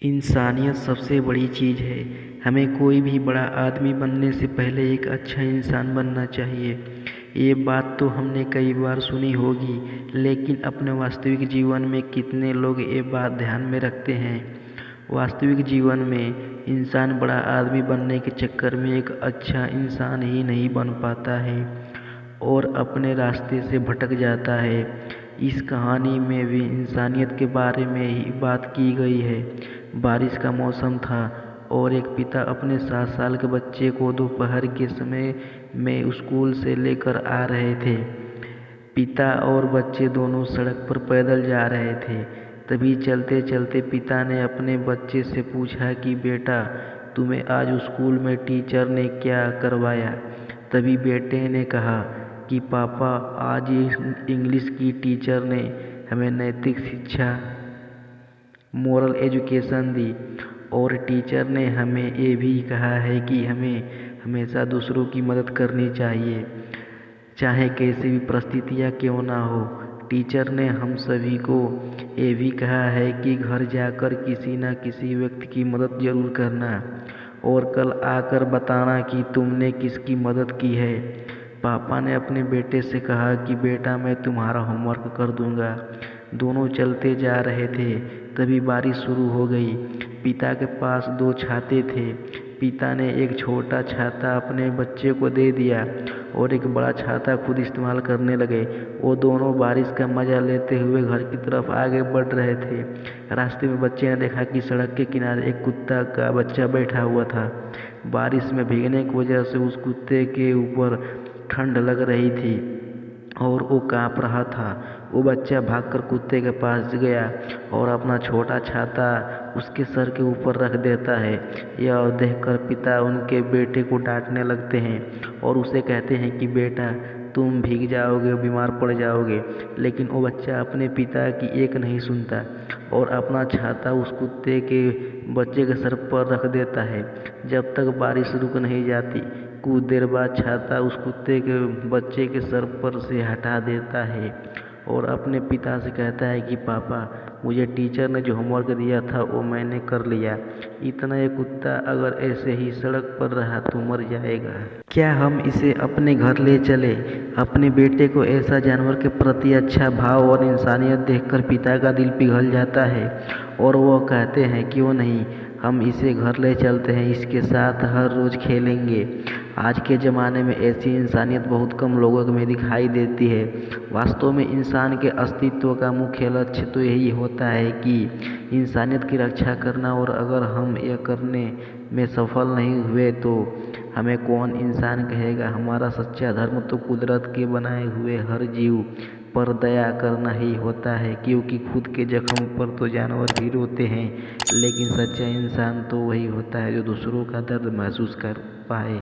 इंसानियत सबसे बड़ी चीज़ है। हमें कोई भी बड़ा आदमी बनने से पहले एक अच्छा इंसान बनना चाहिए। ये बात तो हमने कई बार सुनी होगी, लेकिन अपने वास्तविक जीवन में कितने लोग ये बात ध्यान में रखते हैं। वास्तविक जीवन में इंसान बड़ा आदमी बनने के चक्कर में एक अच्छा इंसान ही नहीं बन पाता है और अपने रास्ते से भटक जाता है। इस कहानी में भी इंसानियत के बारे में ही बात की गई है। बारिश का मौसम था और एक पिता अपने 7 साल के बच्चे को दोपहर के समय में स्कूल से लेकर आ रहे थे। पिता और बच्चे दोनों सड़क पर पैदल जा रहे थे। तभी चलते चलते पिता ने अपने बच्चे से पूछा कि बेटा, तुम्हें आज स्कूल में टीचर ने क्या करवाया? तभी बेटे ने कहा कि पापा, आज इंग्लिश की टीचर ने हमें नैतिक शिक्षा, मोरल एजुकेशन दी और टीचर ने हमें ये भी कहा है कि हमें हमेशा दूसरों की मदद करनी चाहिए, चाहे कैसी भी परिस्थितियाँ क्यों ना हो। टीचर ने हम सभी को ये भी कहा है कि घर जाकर किसी न किसी व्यक्ति की मदद ज़रूर करना और कल आकर बताना कि तुमने किसकी मदद की है। पापा ने अपने बेटे से कहा कि बेटा, मैं तुम्हारा होमवर्क कर दूंगा। दोनों चलते जा रहे थे, तभी बारिश शुरू हो गई। पिता के पास 2 छाते थे। पिता ने एक छोटा छाता अपने बच्चे को दे दिया और एक बड़ा छाता खुद इस्तेमाल करने लगे। वो दोनों बारिश का मज़ा लेते हुए घर की तरफ आगे बढ़ रहे थे। रास्ते में बच्चे ने देखा कि सड़क के किनारे एक कुत्ता का बच्चा बैठा हुआ था। बारिश में भीगने की वजह से उस कुत्ते के ऊपर ठंड लग रही थी और वो काँप रहा था। वो बच्चा भागकर कुत्ते के पास गया और अपना छोटा छाता उसके सर के ऊपर रख देता है। यह देखकर पिता उनके बेटे को डांटने लगते हैं और उसे कहते हैं कि बेटा, तुम भीग जाओगे, बीमार पड़ जाओगे। लेकिन वो बच्चा अपने पिता की एक नहीं सुनता और अपना छाता उस कुत्ते के बच्चे के सर पर रख देता है जब तक बारिश रुक नहीं जाती। कुछ देर बाद छाता उस कुत्ते के बच्चे के सर पर से हटा देता है और अपने पिता से कहता है कि पापा, मुझे टीचर ने जो होमवर्क दिया था वो मैंने कर लिया। इतना ये कुत्ता अगर ऐसे ही सड़क पर रहा तो मर जाएगा। क्या हम इसे अपने घर ले चले? अपने बेटे को ऐसा जानवर के प्रति अच्छा भाव और इंसानियत देखकर पिता का दिल पिघल जाता है और वह कहते हैं क्यों नहीं, हम इसे घर ले चलते हैं, इसके साथ हर रोज़ खेलेंगे। आज के ज़माने में ऐसी इंसानियत बहुत कम लोगों में दिखाई देती है। वास्तव में इंसान के अस्तित्व का मुख्य लक्ष्य तो यही होता है कि इंसानियत की रक्षा करना, और अगर हम यह करने में सफल नहीं हुए तो हमें कौन इंसान कहेगा। हमारा सच्चा धर्म तो कुदरत के बनाए हुए हर जीव पर दया करना ही होता है, क्योंकि खुद के जख्म पर तो जानवर भी रोते हैं, लेकिन सच्चा इंसान तो वही होता है जो दूसरों का दर्द महसूस कर पाए।